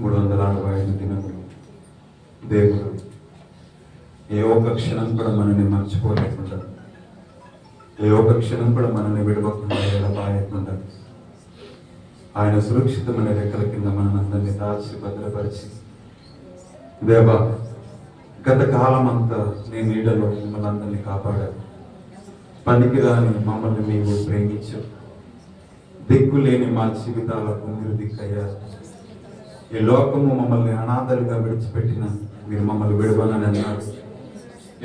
365 దినములు దేవుడు ఏ ఒక్క క్షణం కూడా మనల్ని మర్చిపోలేకుండా, ఏ ఒక్క క్షణం కూడా మనల్ని విడవకుండా ఎడబాయకుండా ఆయన సురక్షితమైన రెక్కల కింద మనందరినీ దాచి భద్రపరిచి, దేవా గత కాలం అంతా నీ నీడలో మిమ్మల్ని అందరినీ కాపాడారు. పనికిరాని మమ్మల్ని నీవు ప్రేమించావు. దిక్కు లేని మా జీవితాలకు మీరు దిక్కయ్యారు. ఈ లోకము మమ్మల్ని అనాథలుగా విడిచిపెట్టిన మీరు మమ్మల్ని విడవనని అన్నారు.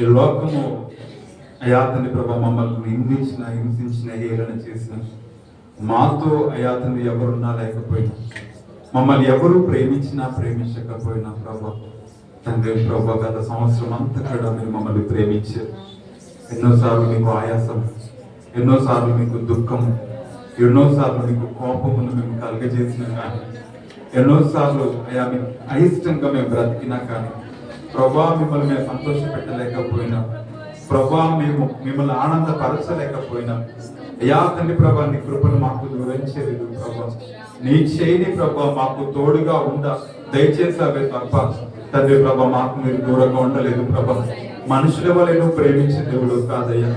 ఈ లోకము అయాతని ప్రభ మమ్మల్ని హింసించిన హేళన చేసిన మాతో అయాతని ఎవరున్నా లేకపోయినా, మమ్మల్ని ఎవరు ప్రేమించినా ప్రేమించకపోయినా ప్రభా తండ్రి ప్రభా గత సంవత్సరం అంతా కూడా మీరు మమ్మల్ని ప్రేమించారు. ఎన్నోసార్లు మీకు ఆయాసం, ఎన్నోసార్లు మీకు దుఃఖము, ఎన్నోసార్లు మీకు కోపమును మేము కలుగజేసినా కానీ, ఎన్నోసార్లు అయా మీకు అయిష్టంగా మేము బ్రతికినా కానీ, ప్రభా మిమ్మల్ని మేము సంతోష పెట్టలేకపోయినా, ప్రభా మేము మిమ్మల్ని ఆనందపరచలేకపోయినా, అయా తండ్రి ప్రభా నీ కృపను మాకు వివరించలేదు. ప్రభా నీ చేయని ప్రభా మాకు తోడుగా దయచేసి అవే తప్ప తండ్రి ప్రభా మాకు మీరు దూరంగా ఉండలేదు. ప్రభా మనుషుల వల్ల నువ్వు ప్రేమించే దేవుడు కాదయ్యా.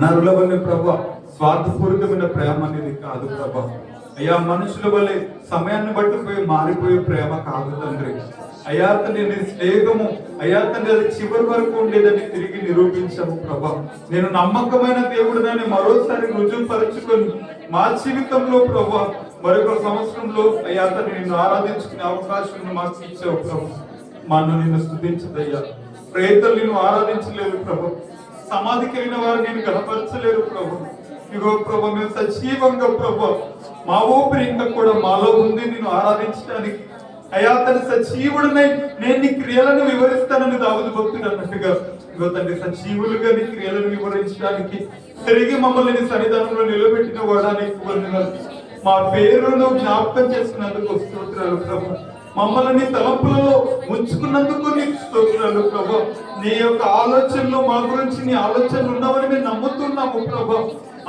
నరుల వల్ల ప్రభా స్వార్థపూరితమైన ప్రేమ అనేది కాదు ప్రభా. అయ్యా మనుషుల వల్లే సమయాన్ని బట్టి మారిపోయే ప్రేమ కాదు తండ్రి. అయ్యా తండ్రి నీ స్నేహము అయ్యా తండ్రి అది చివరి వరకు ఉండేదని తిరిగి నిరూపించాము ప్రభా. నేను నమ్మకమైన దేవుడిని మరోసారి రుజువుపరుచుకొని మా జీవితంలో ప్రభా మరొక సంవత్సరంలో అయ్యా తండ్రి నిన్ను ఆరాధించుకునే అవకాశం మాకు ఇచ్చావు ప్రభా. మనం నిన్ను స్తుతించదయ్యా. ప్రేతలు నిన్ను ఆరాధించలేరు ప్రభా. సమాధికి వెళ్ళిన వారు నేను గణపరచలేరు ప్రభా. ఇగో ప్రభా మేము సజీవంగా ప్రభా మా ఊపిరి ఇంకా కూడా మాలో ఉంది నిన్ను ఆరాధించడానికి. అయా తన సజీవుడినై నేను నీ క్రియలను వివరిస్తానని దావీదు భక్తుడు అన్నట్టుగా ఇగో తండ్రి సజీవులుగా నీ క్రియలను వివరించడానికి తిరిగి మమ్మల్ని నీ సన్నిధానంలో నిలబెట్టిన వాడానికి వందనాలు. మా పేరును జ్ఞాపకం చేసుకున్నందుకు స్తోత్రాలు ప్రభా. మమ్మల్ని నీ తలంపులలో ఉంచుకున్నందుకు నీకు స్తోత్రాలు ప్రభా. నీ యొక్క ఆలోచనలో మా గురించి నీ ఆలోచనలు ఉన్నామని మేము నమ్ముతున్నాము ప్రభా.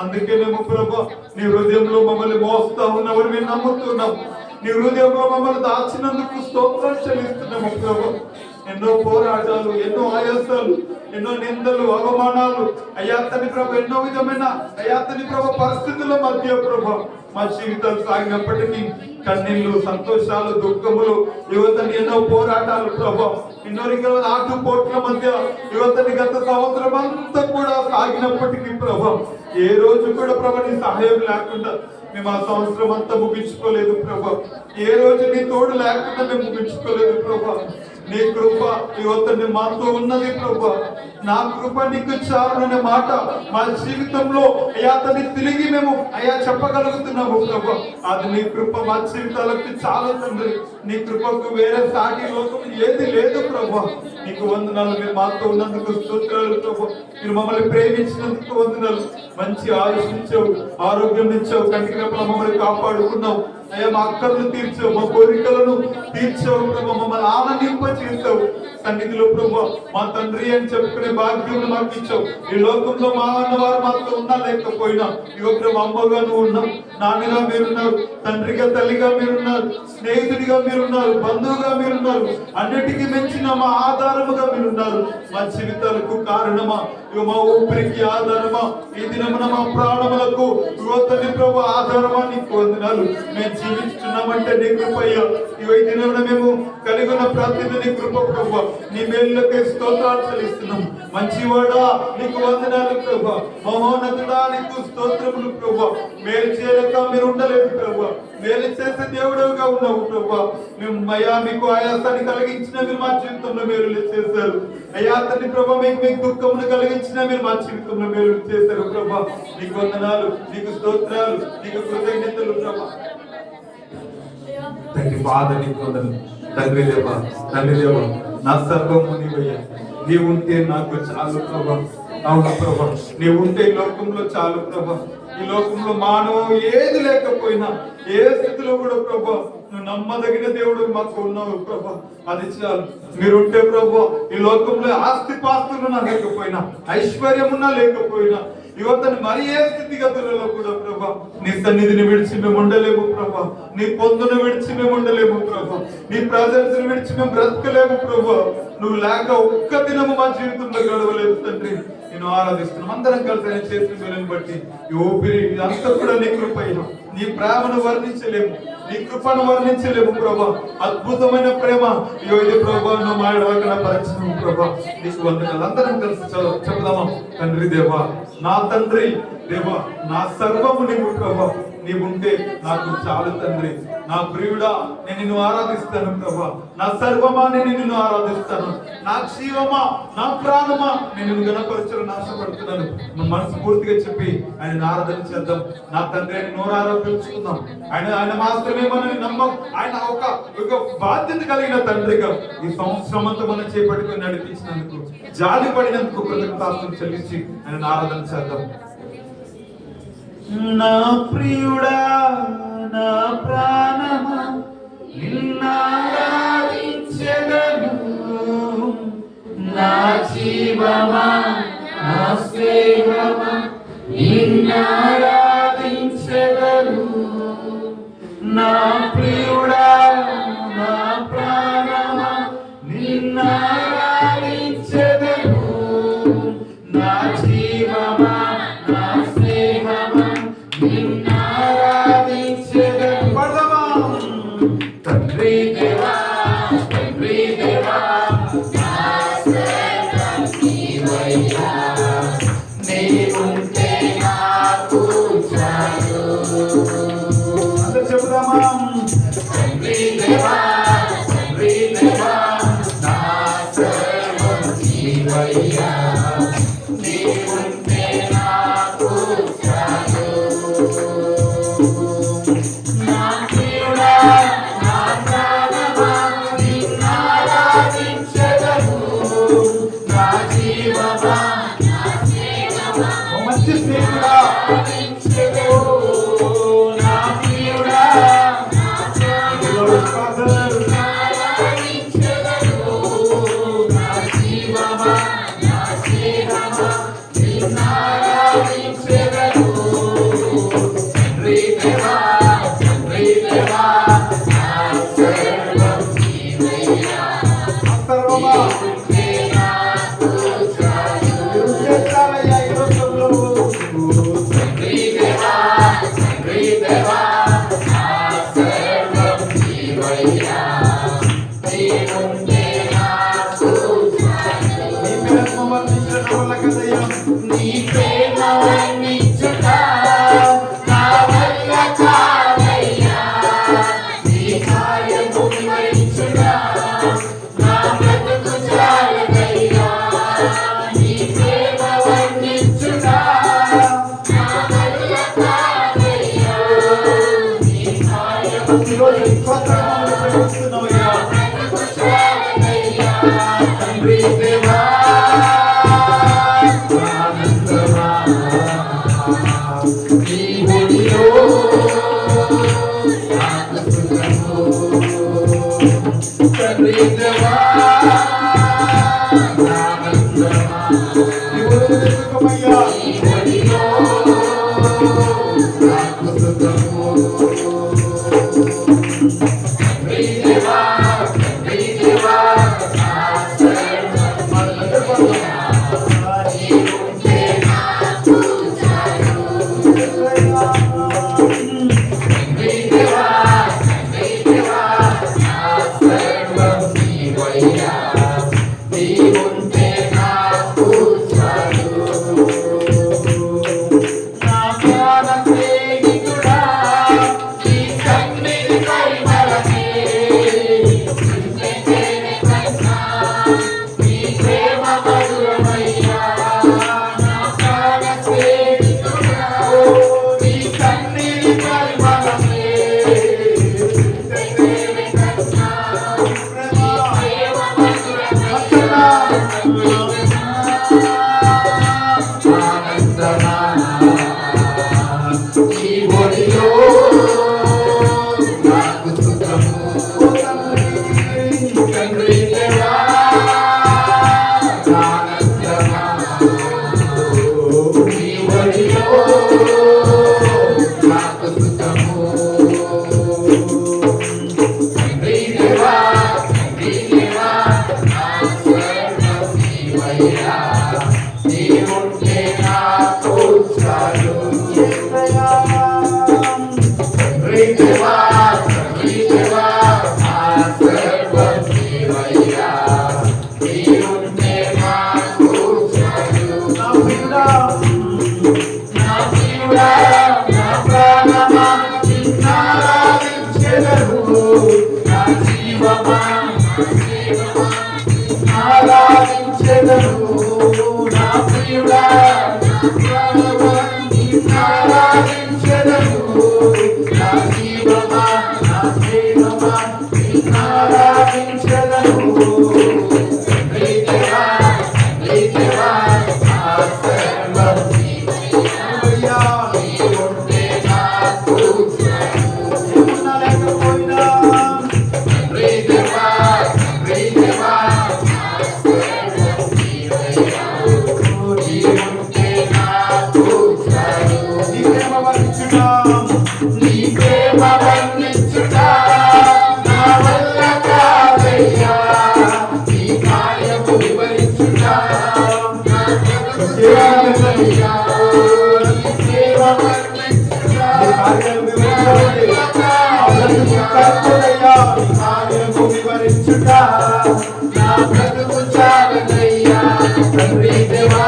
అందుకేనేమో ప్రభా నీ హృదయంలో మమ్మల్ని మోస్తా ఉన్నామని మేము నమ్ముతున్నాము. నీ హృదయంలో మమ్మల్ని దాచినందుకు స్తోత్రాలు చెల్లిస్తున్నాము ప్రభా. ఎన్నో పోరాటాలు, ఎన్నో ఆయాసాలు, ఎన్నో నిందలు, అవమానాలు అయ్యా తండ్రి ప్రభా, ఎన్నో విధమైన అయ్యా తండ్రి ప్రభా పరిస్థితుల మధ్య ప్రభా మా జీవితాలు సాగినప్పటికీ కన్నీళ్లు, సంతోషాలు, దుఃఖములు, యువతని ఎన్నో పోరాటాలు ప్రభా, ఎన్నో రకాల ఆటుపోట్ల మధ్య యువతని గత సంవత్సరం అంతా కూడా సాగినప్పటికీ ప్రభా ఏ రోజు కూడా ప్రభా నీ సహాయం లేకుండా మేము ఆ సంవత్సరం అంతా ముగించుకోలేదు ప్రభా. ఏ రోజు నీ తోడు లేకుండా మేము ముగించుకోలేదు ప్రభా. నీ కృప యువతని మాతో ఉన్నది ప్రభా. నా కృప నీకు చాలనే మాట మా జీవితంలో అయ్యా తని తిరిగి మేము అయ్యా చెప్పగలుగుతున్నాము ప్రభా. అది నీ కృప మా జీవితాలకు చాలా తండ్రి. నీ కృపకు వేరే సాటి లోకం ఏది లేదు ప్రభా. నీకు వందనాలు. మీరు మాతో ఉన్నందుకు స్తోత్రాలు ప్రభా. మీరు మమ్మల్ని ప్రేమించినందుకు వందనాలు. మంచి ఆయుష్ ఇచ్చావు, ఆరోగ్యం ఇచ్చావు, కంటికి మమ్మల్ని కాపాడుకున్నావు అయ్యా. మా అక్కర్లు తీర్చావు, మా కోరికలను తీర్చావు ప్రభా. మమ్మల్ని ఆనందింప చేసావు సన్నిధిలో ప్రభా. మా తండ్రి అని చెప్పుకునే భాగ్యం మాకు ఇచ్చావు. ఈ లోకంలో మా అన్నవారు మాతో ఉన్నా లేకపోయినా యువకుడు అమ్మగా నువ్వు ఉన్నావు, నాన్నగా మీరున్నారు, తండ్రిగా తల్లిగా మీరున్నారు, స్నేహితుడిగా మీరున్నారు, బంధువుగా మీరున్నారు, అన్నిటికీ మించిన మా ఆధారముగా మీరున్నారు. మా జీవితాలకు కారణమా, మా ఊపిరికి ఆధారమా, ఈ దినమున మా ప్రాణములకు యువతని ప్రభు ఆధారమా నీకు వందనాలు. మేము జీవిస్తున్నామంటే నీ కృపయ్యా. ఈ దినమున మేము కలిగి ఉన్న ప్రతిదీ నీ కృప ప్రభు. నీ మేలులకే స్తోత్రాలు చెల్లిస్తున్నాం. మంచివాడా నీకు వందనాలు ప్రభు. మహోన్నతుడా నీకు స్తోత్రములు ప్రభు. మేలు చేయలేక మీరు ఉండలేదు ప్రభు. మేలు చేసే దేవుడుగా ఉన్నావు ప్రభు. మేము అయ్యా మీకు ఆయాసాన్ని కలిగించిన మీరు మా జీవితంలో మేలు చేశారు అయ్యా తండ్రి ప్రభు. మీకు దుఃఖమును కలిగించిన మీరు మా జీవితంలో మేలు చేశారు ప్రభు. నీకు వందనాలు, నీకు స్తోత్రాలు, నీకు కృతజ్ఞతలు ప్రభు. తండ్రి బాధ నీకు వందనాలు. తండ్రి దేవా, తండ్రి దేవా, నా సర్వము నీవయ్యా. నీవు ఉంటే నాకు చాలు ప్రభా. అవును ప్రభా, నీవు ఉంటే ఈ లోకంలో చాలు ప్రభా. ఈ లోకంలో మానవం ఏది లేకపోయినా ఏ స్థితిలో కూడా ప్రభా నువ్వు నమ్మదగిన దేవుడు మాకు ఉన్నావు ప్రభా. అది చాలు. మీరుంటే ప్రభా ఈ లోకంలో ఆస్తి పాస్తులు లేకపోయినా, ఐశ్వర్యమున్నా లేకపోయినా, యువతను మరి ఏ స్థితిగతులలో కూడా ప్రభా నీ సన్నిధిని విడిచి మేము ఉండలేము ప్రభా, నీ పొందును విడిచి మేము ఉండలేము ప్రభా, నీ ప్రజెన్స్ విడిచి మేము బ్రతకలేము ప్రభా. నువ్వు లేక ఒక్క దినము మా జీవితంలో గడవలేదు తండ్రి. నేను ఆరాధిస్తున్నాం అందరం కలిసి ఆయన చేసిన మేలుని బట్టి ఈ ఊపిరి అంతా కూడా నీ కృపయ్యా. నీ ప్రేమను వర్ణించలేము, నీ కృపను వర్ణించలేము ప్రభా. అద్భుతమైన ప్రేమ ఇది ప్రభా, నువ్వు మాట్లాడవలసిన పరిచయం ప్రభా. నీకు వందనాలు. అందరం కలిసి చెప్దామా? తండ్రి దేవా, నా తండ్రి దేవా, నా సర్వము నీవు ప్రభా. నీవుంటే నాకు చాలు తండ్రి. నా ప్రియుడా నేను నిన్ను ఆరాధిస్తాను ప్రభా. నా సర్వమా నేను నిన్ను ఆరాధిస్తాను. నా జీవమా, నా ప్రాణమా నేను నిన్ను గణపరచాలని ఆశపడుతున్నాను. మనసు పూర్తిగా చెప్పి ఆయన ఆరాధన చేద్దాం. నా తండ్రి ఆయన నోరారో పిలుచుకుందాం. ఆయన మాత్రమే మనని నమ్మకం. ఆయన ఒక బాధ్యత కలిగిన తండ్రిగా ఈ సంవత్సరం అంతా మనం చేపట్టుకుని నడిపించినందుకు, జాలి పడినందుకు కృతజ్ఞతాస్తులు చెల్లించి ఆయన ఆరాధన చేద్దాం. నా ప్రియుడా, నా ప్రాణమా నిన్నారాధించెదను. నా జీవమా, నా స్నేహమా నిన్నారాధించెదను. నా ప్రియుడా, నా ప్రాణమా నిన్నారాధించెదను. నా జీవమా, నా స్నేహమా నిన్నారాధించెదను. పడవా తండ్రి దేవా, తండ్రి దేవా, నా సర్వం నీవయ్యా. నీవుంటే నాకు చాలు. అందరూ చెబుదామా? తండ్రి దేవా, తండ్రి దేవా, నా సర్వం నీవయ్యా. నీవుంటే నాకు చాలు. నా ప్రియుడా, నా ప్రాణమా నిన్నారాధించెదను. నా జీవమా, నా స్నేహమా మంచి స్నేహితుడా ఆరాధించెదను. నా ప్రియుడా, నా ప్రాణమా నిన్నారాధించెదను. నా జీవమా, నా స్నేహమా నిన్నారాధించెదను. తండ్రి దేవా, తండ్రి దేవా, నా సర్వం నీవయ్యా. సర్వమా నీవే నాకు చాలు. చాలయ్యా ఈ రోజుల్లో. తండ్రి దేవా, తండ్రి దేవా, నా సర్వం నీవయ్యా. నీవుంటే నాకు చాలు. నీ ప్రేమ వర్ణించడం వల్ల కదయ్యా. నీ ప్రేమ వర్ణించుట నా వల్ల కాదయ్యా. నీ కార్యము వివరించుట నా బ్రతుకు చాలదయ్యా. నీ ప్రేమ వర్ణించుట నా వల్ల కాదయ్యా. నీ కార్యము స్వతంత్రమును ప్రేమిస్తున్నావయ్యా. బ్రతుకు చాలదయ్యా. తండ్రి దేవా, ఆనందమా నీ ఒడిలో నాకు సుఖము. తండ్రి దేవా, ఆనందమా నీ ఒడిలో సుఖమయ్యా. నీ ఒడిలో నాకు సుఖము. తండ్రి దేవా, తండ్రి దేవా, నా సర్వం నీవుంటే నాకు చాలు. తండ్రి దేవా, తండ్రి దేవా, నా సర్వం నీవయ్యా. నా జీవమా ఆరాధించెదను నా ప్రియుడా ఆరాధించెదను నా జీవమా నా జీవమా ఆరాధించెదను నా బ్రతుకు చాలదయ్యా తండ్రి దేవా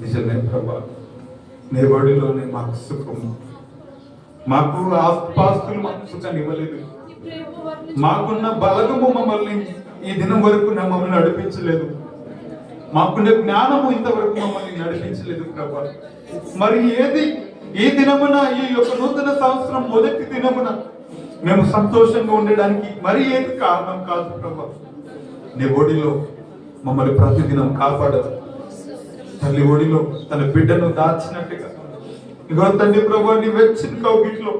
నిజమే ప్రభా, నీ ఒడిలోనే మాకు సుఖం. మాకు ఆస్తిపాస్తులు మాకు సుఖాన్ని ఇవ్వలేదు. మాకున్న బలగము మమ్మల్ని ఈ దినం వరకు మమ్మల్ని నడిపించలేదు. మాకున్న జ్ఞానము ఇంతవరకు మమ్మల్ని నడిపించలేదు ప్రభా. మరి ఏది ఈ దినమున, ఈ యొక్క నూతన సంవత్సరం మొదటి దినమున మేము సంతోషంగా ఉండడానికి మరి ఏది కారణం కాదు ప్రభా. నీ ఒడిలో మమ్మల్ని ప్రతిదినం కాపాడదు. తల్లి ఒడిలో తన బిడ్డను దాచినట్టుగా ఇగో తండ్రి ప్రభా, నీ వెచ్చని కౌగిట్లో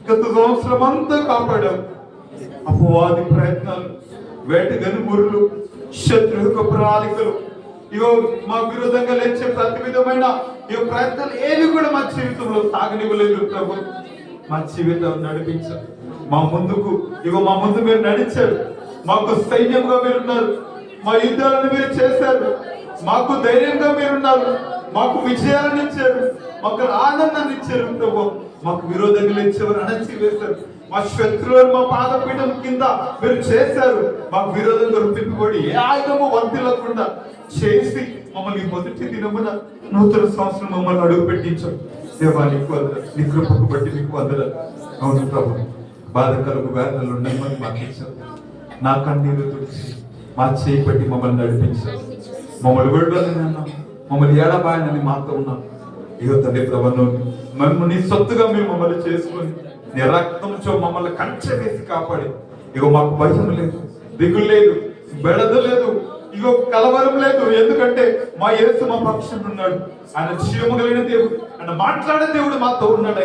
గత సంవత్సరం అంతా కాపాడావు. అపవాది ప్రయత్నాలు, వేటగని మురులు, శత్రు యొక్క ప్రణాళికలు, ఇగో మా విరోధంగా లేచే ప్రతి విధమైన ఈ ప్రయత్నాలు ఏవి కూడా మా జీవితంలో సాగనివ్వలేదు ప్రభు. మా జీవితం నడిపించారు. మా ముందుకు మా ముందు మీరు నడిచారు. మాకు సైన్యంగా మీరున్నారు. మా యుద్ధాలను మీరు చేశారు. మాకు ధైర్యంగా మీరున్నారు. మాకు విజయాలను ఇచ్చారు. మాకు ఆనందాన్ని ఇచ్చారు ప్రభు. మాకు విరోధంగా లేచేవారు అణచి వేశారు. మా శత్రువులు మా పాదపీఠం కింద మీరు చేశారు. మాకు విరోధంగా రూపింపబడి ఏ ఆయుధము వర్తిల్లకుండా చేసి మమ్మల్ని మొదటి దినమున నూతన సంవత్సరం మమ్మల్ని అడుగు పెట్టించారు. దేవా నీకు వందనాలు, నీ కృపకు బట్టి నీకు వందనాలు. అవును ప్రభు, బాధకలకు వేదనలు నెమ్మది మాకు ఇచ్చారు. నా కన్నీరు తుడిచి మా చేయి పట్టి మమ్మల్ని నడిపించారు. మమ్మల్ని విడుదలన్నా, మమ్మల్ని ఏడబాయనని మాతో ఉన్నాం. ఇగో తండ్రి ప్రభు, మేము నీ సొత్తుగా మీరు మమ్మల్ని చేసుకొని నీ రక్తంతో మమ్మల్ని కంచె వేసి కాపాడి ఇగో మాకు భయం లేదు, దిగులు లేదు, బెడద లేదు, ఇగో కలవరం లేదు. ఎందుకంటే మా యేసు మా పక్షం ఉన్నాడు. ఆయన జీవము కలిగిన దేవుడు, ఆయన మాట్లాడే దేవుడు మాతో ఉన్నాడు.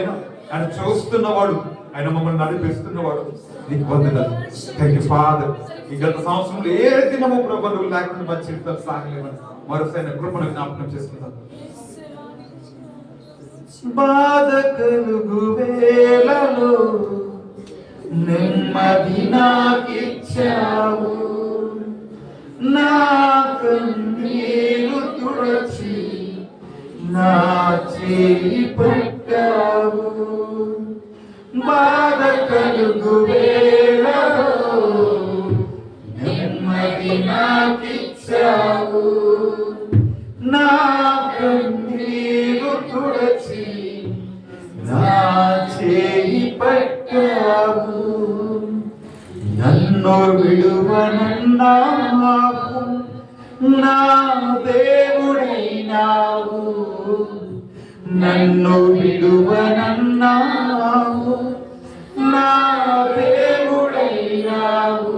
ఆయన చూస్తున్నవాడు, ఆయన మమ్మల్ని నడిపిస్తున్నవాడు. నీకు వందనాలు. Thank you father. ఈ గత సంవత్సరంలో ఏ దినము ప్రభు నువ్వు లేకుండా మా జీవితాలు సాగలేమని మరోసారి కృపను జ్ఞాపకం చేసుకుంటాను. బాధ కలుగు వేళలో నెమ్మది నాకిచ్చావు. నా కన్నీరు తుడచి నా చేయి పట్టావు. బాధ కలుగు వేళలో నెమ్మది నాకిచ్చావు. నా కన్నీరు తుడచి నా చేయి పట్టావు. నన్ను విడువనన్నావు, నా దేవుడైనావు. నన్ను విడువనన్నావు, నా దేవుడైనావు.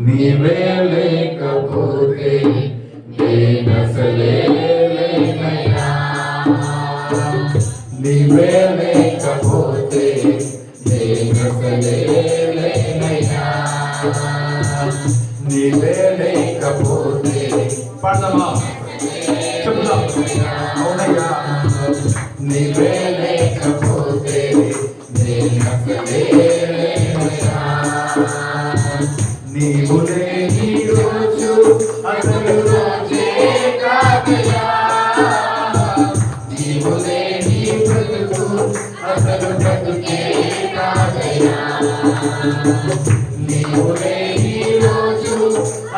నీవే లేకపోతే నేనసలే లేనయ్యా. నీవే నీవే లేకపోతే నేనసలేనయ్యా. నీవే లేకపోతే పాడదామా? చెప్తాం. అవునయ్యా. నీవే లేకపోతే నేనసలేనయ్యా. నీవు లేని రోజు అసలు రోజే కాదయ్యా. నీవు లేని బ్రతుకు అసలు బ్రతుకే కాదయ్యా. నీవు లేని రోజు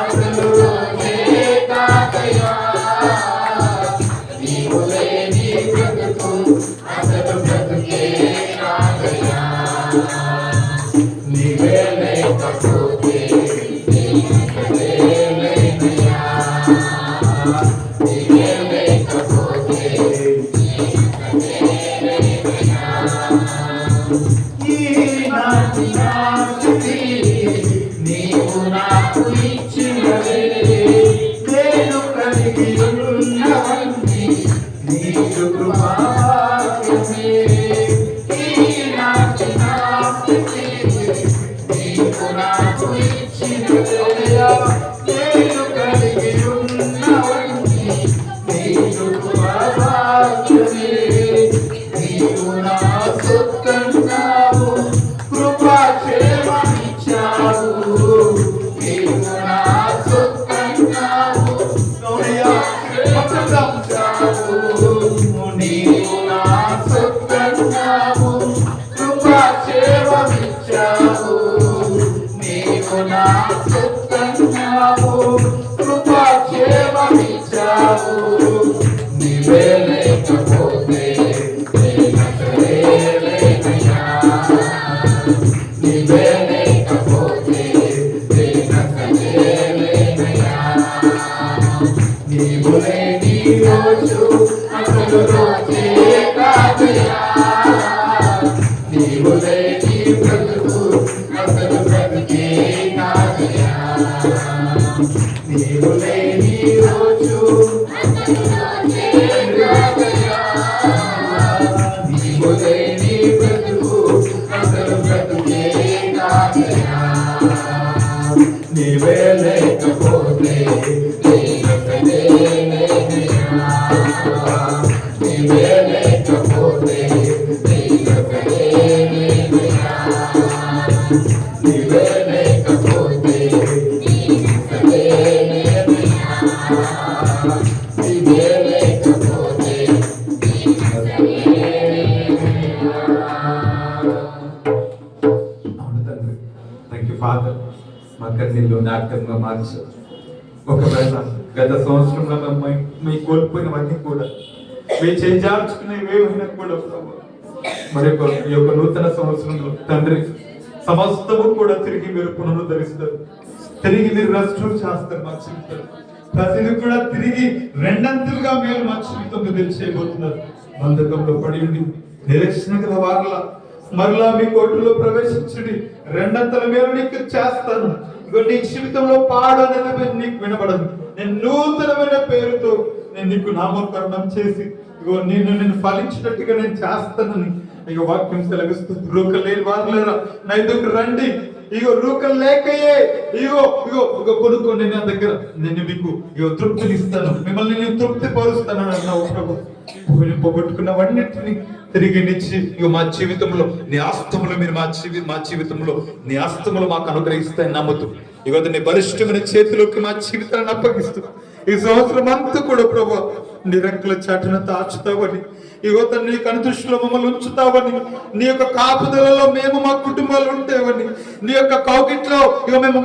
అసలు రోజే కాదయ్యా. నీవు లేని బ్రతుకు అసలు బ్రతుకే కాదయ్యా. నీవే లేకపోతే నేనసలేనయ్యా. నీవే లేకపోతే నేనసలేనయ్యా. ఈనాటి నా స్థితి నీవు నాకు ఇచ్చినవే. నేను కలిగి ఉన్నవన్నీ నీకు కృపావాక్యమే. ఈనాటి నా స్థితి నీవు నాకు ఇచ్చినవే. నేను కలిగి ఉన్నవన్నీ నీకు కృపావాక్యమే. నీవు నా సొత్తన్నావు, కృపాక్షేమమిచ్చావు. నీవు నా సొత్తన్నావు, నీవు నా సొత్తన్నావు, కృపాక్షేమమిచ్చావు. నీవు నా సొత్తన్నావు, కృపాక్షేమమిచ్చావు. నీవే లేకపోతే నేనసలేనయ్యా. నీవే లేకపోతే నేనసలేనయ్యా. నీవు లేని రోజు అసలు రోజే కాదయ్యా. నీవు లేని బ్రతుకు అసలు బ్రతుకే కాదయ్యా. నీవు లేని రోజు అసలు రోజే కాదయ్యా. నీవు లేని బ్రతుకు అసలు బ్రతుకే కాదయ్యా. నీవే లేకపోతే నేనసలేనయ్యా. నీవే లేకపోతే నేనసలేనయ్యా. నీవే లేకపోతే నేనసలేనయ్యా. నీవే లేకపోతే నేనసలేనయ్యా. అవును తండ్రి. Thank you father. మా కన్నీళ్ళు నాట్యంగా మార్చు. ఒకవేళ గత సంవత్సరంలో మీ కోల్పోయినవన్నీ కూడా మీ చేజార్చుకునేవేమైనా కూడా ప్రభు, మరి ఈ యొక్క నూతన సంవత్సరంలో తండ్రి సమస్తము కూడా తిరిగి మీరు పునరుద్ధరిస్తారు, తిరిగి మీరు రెస్టోర్ చేస్తారు. మా జీవితం ప్రతిదీ కూడా తిరిగి రెండంతలుగా మీరు మా జీవితంలో తెలిసేయబోతున్నారు. బంధకంలో పడి ఉండి నిరీక్షణ గల వారల మరలా మీ కోర్టులో ప్రవేశించుడి, రెండంతల మేలు నీకు చేస్తాను. ఇగో నీ జీవితంలో పాడు అనేది నీకు వినబడదు. నేను నూతనమైన పేరుతో నేను నీకు నామకరణం చేసి ఇగో నేను ఫలించినట్టుగా నేను చేస్తానని ఇక వాక్యం సెలవిస్తుంది. రూకలు లేని వారులేరా నా ఎదుకు రండి. ఇగో రూకలు లేకయే ఇగో ఇగో ఇగో కొనుక్కోండి నా దగ్గర, నేను మీకు ఇగో తృప్తినిస్తాను, మిమ్మల్ని నేను తృప్తి పరుస్తాను అన్నావు ప్రభు. పోగొట్టుకున్నవన్నిటిని తిరిగినిచ్చి ఇగో మా జీవితంలో నీ ఆస్తములు మీరు మా జీవితంలో నీ ఆస్తములు మాకు అనుగ్రహిస్తాయని నమ్ముతూ ఇగో నీ బలిష్టమైన చేతిలోకి మా జీవితాన్ని అప్పగిస్తూ ఈ సంవత్సరం అంతా కూడా ప్రభు నీ రెక్కల చాటున దాచుతావని, ఇగో నీ కనుదృష్టిలో మమ్మల్ని ఉంచుతావని, నీ యొక్క కాపుదలలో మేము మా కుటుంబాలు ఉంటావని, నీ యొక్క కౌగిట్లో ఇగో మేము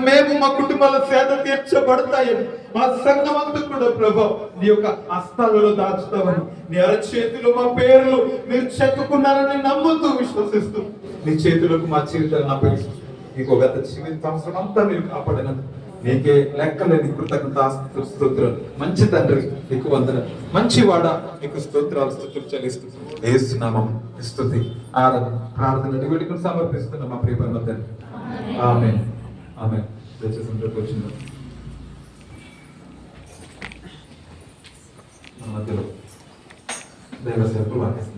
మా కుటుంబాల సేద తీర్చబడతాయని, మా సంఘం అంతా కూడా ప్రభు నీ యొక్క హస్తాలలో దాచుతావని, నీ అరచేతిలో మా పేర్లు మీరు చెక్కుకున్నారని నమ్ముతూ విశ్వసిస్తూ నీ చేతులకు మా జీవితాలను అప్పగిస్తూ నీకు గత జీవిత సంవత్సరం అంతా మీరు కాపాడినందుకు నీకే లెక్కలేని కృతజ్ఞత స్తోత్రాలు. మంచి తండ్రి నీకు వందనాలు, మంచి వాడ నీకు స్తోత్రాలు స్తుతులు చెల్లిస్తూ యేసు నామం స్తుతి ఆరాధన ప్రార్థన వేడుకను సమర్పిస్తున్న మా ప్రియ పరమ తండ్రి. ఆమేన్ ఆమేన్. దయచేసి అందరికీ వచ్చింది మధ్యలో దైవ సేవకులు వాక్యం